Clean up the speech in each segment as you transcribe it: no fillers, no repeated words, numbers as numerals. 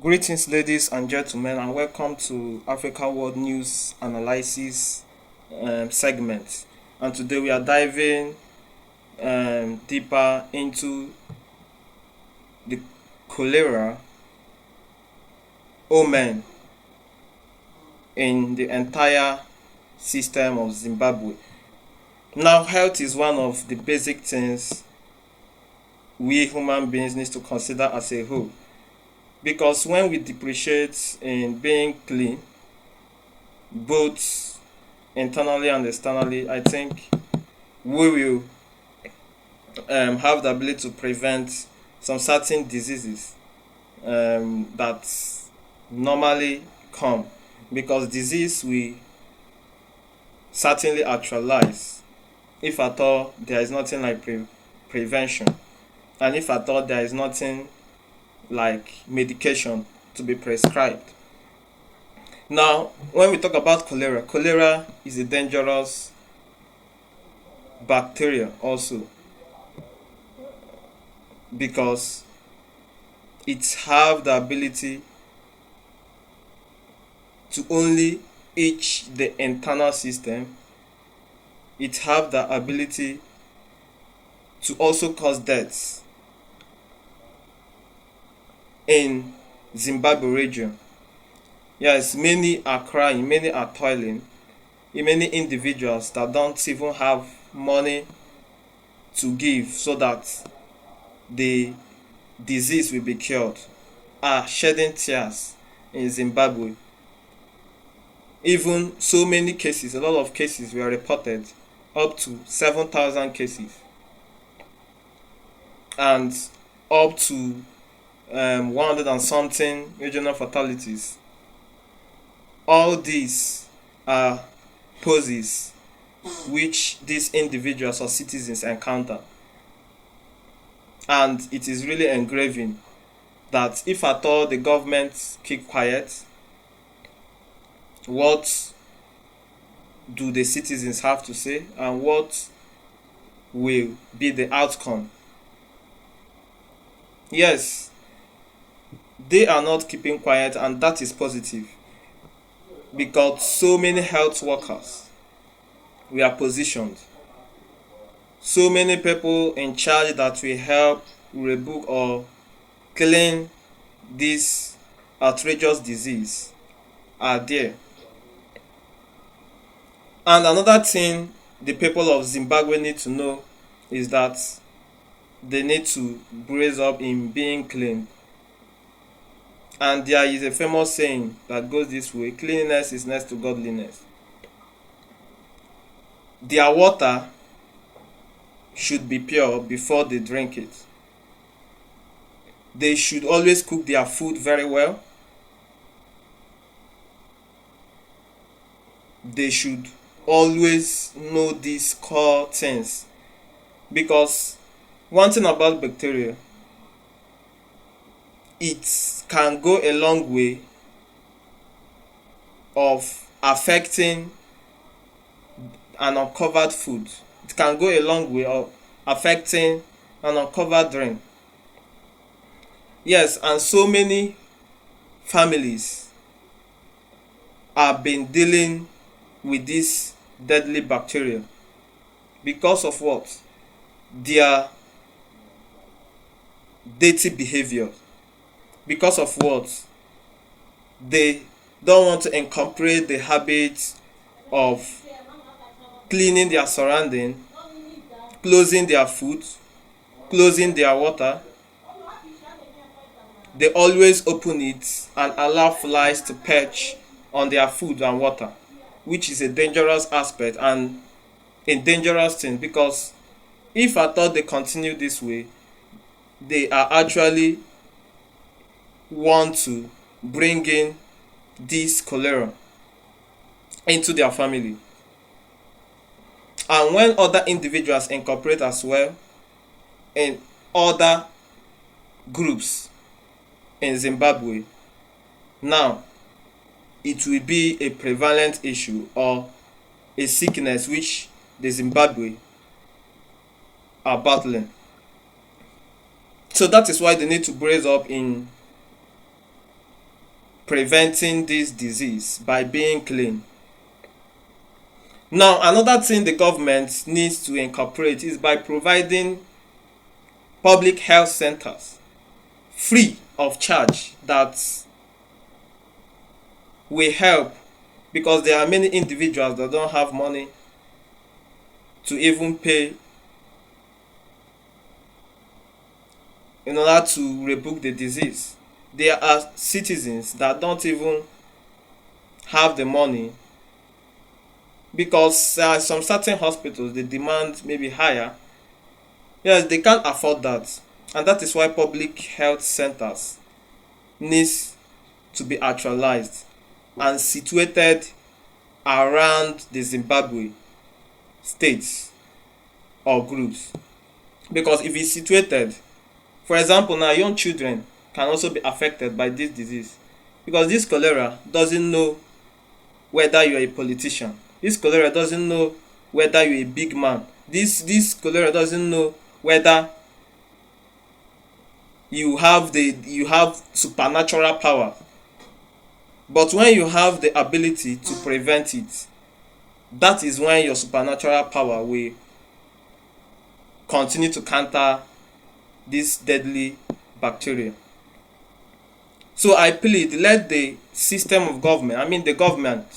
Greetings, ladies and gentlemen, and welcome to Africa World News Analysis segment. And today we are diving deeper into the cholera omen in the entire system of Zimbabwe. Now, health is one of the basic things we human beings need to consider as a whole. Because when we depreciate in being clean, both internally and externally, I think we will have the ability to prevent some certain diseases that normally come. Because disease we certainly actualize if at all there is nothing like prevention, and if at all there is nothing like medication to be prescribed. Now, when we talk about cholera is a dangerous bacteria also, because it have the ability to only itch the internal system. It have the ability to also cause deaths in Zimbabwe region. Yes, many are crying, many are toiling, many individuals that don't even have money to give so that the disease will be cured are shedding tears in Zimbabwe. Even so many cases, a lot of cases were reported, up to 7,000 cases, and up to 100 and something regional fatalities. All these are poses which these individuals or citizens encounter, and it is really engraving that if at all the government keep quiet, what do the citizens have to say, and what will be the outcome? Yes, they are not keeping quiet, and that is positive, because so many health workers we are positioned, so many people in charge that will help rebook or clean this outrageous disease are there. And another thing the people of Zimbabwe need to know is that they need to brace up in being clean. And there is a famous saying that goes this way: cleanliness is next to godliness. Their water should be pure before they drink it. They should always cook their food very well. They should always know these core things, because one thing about bacteria, it can go a long way of affecting an uncovered food. It can go a long way of affecting an uncovered drink. Yes, and so many families have been dealing with this deadly bacteria because of what? Their dirty behavior. Because of what? They don't want to incorporate the habits of cleaning their surrounding, closing their food, closing their water. They always open it and allow flies to perch on their food and water, which is a dangerous aspect and a dangerous thing, because if at all they continue this way, they are actually want to bring in this cholera into their family. And when other individuals incorporate as well in other groups in Zimbabwe, now it will be a prevalent issue or a sickness which the Zimbabwe are battling. So that is why they need to brace up in preventing this disease by being clean. Now, another thing the government needs to incorporate is by providing public health centers free of charge that will help, because there are many individuals that don't have money to even pay in order to rebuke the disease. There are citizens that don't even have the money, because some certain hospitals they demand maybe higher. Yes, they can't afford that, and that is why public health centers needs to be actualized and situated around the Zimbabwe states or groups. Because if it's situated, for example, now young children can also be affected by this disease, because this cholera doesn't know whether you're a politician. This cholera doesn't know whether you're a big man. This cholera doesn't know whether you have supernatural power. But when you have the ability to prevent it, that is when your supernatural power will continue to counter this deadly bacteria. So I plead, let the system of government, the government,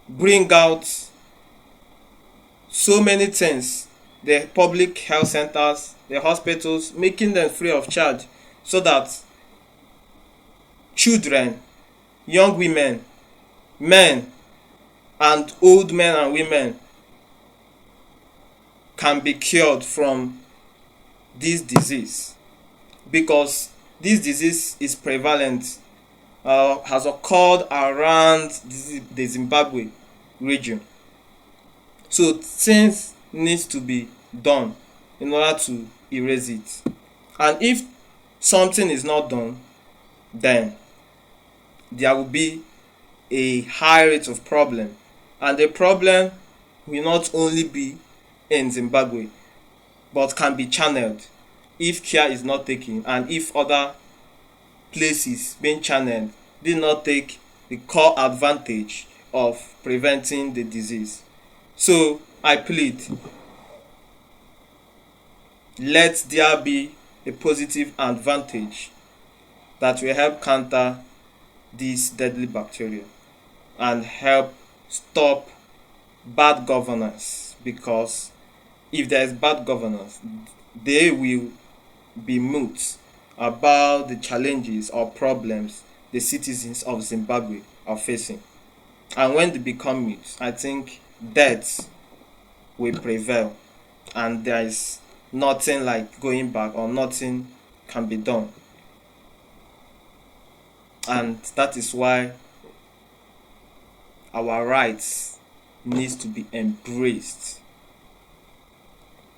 bring out so many things, the public health centers, the hospitals, making them free of charge, so that children, young women, men, and old men and women can be cured from this disease, because this disease is prevalent, has occurred around the Zimbabwe region. So things needs to be done in order to erase it. And if something is not done, then there will be a high rate of problem. And the problem will not only be in Zimbabwe, but can be channeled if care is not taken, and if other places being channeled did not take the core advantage of preventing the disease. So I plead, let there be a positive advantage that will help counter this deadly bacteria and help stop bad governance, because if there is bad governance, they will be mute about the challenges or problems the citizens of Zimbabwe are facing. And when they become mute, I think death will prevail, and there is nothing like going back, or nothing can be done. And that is why our rights needs to be embraced.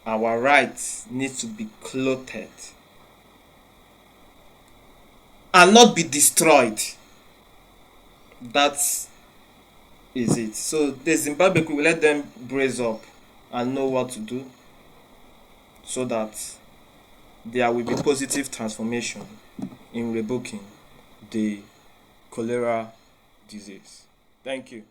Our rights need to be clothed and not be destroyed. That is it. So the Zimbabwe, we will let them brace up and know what to do, so that there will be positive transformation in rebuking the cholera disease. Thank you.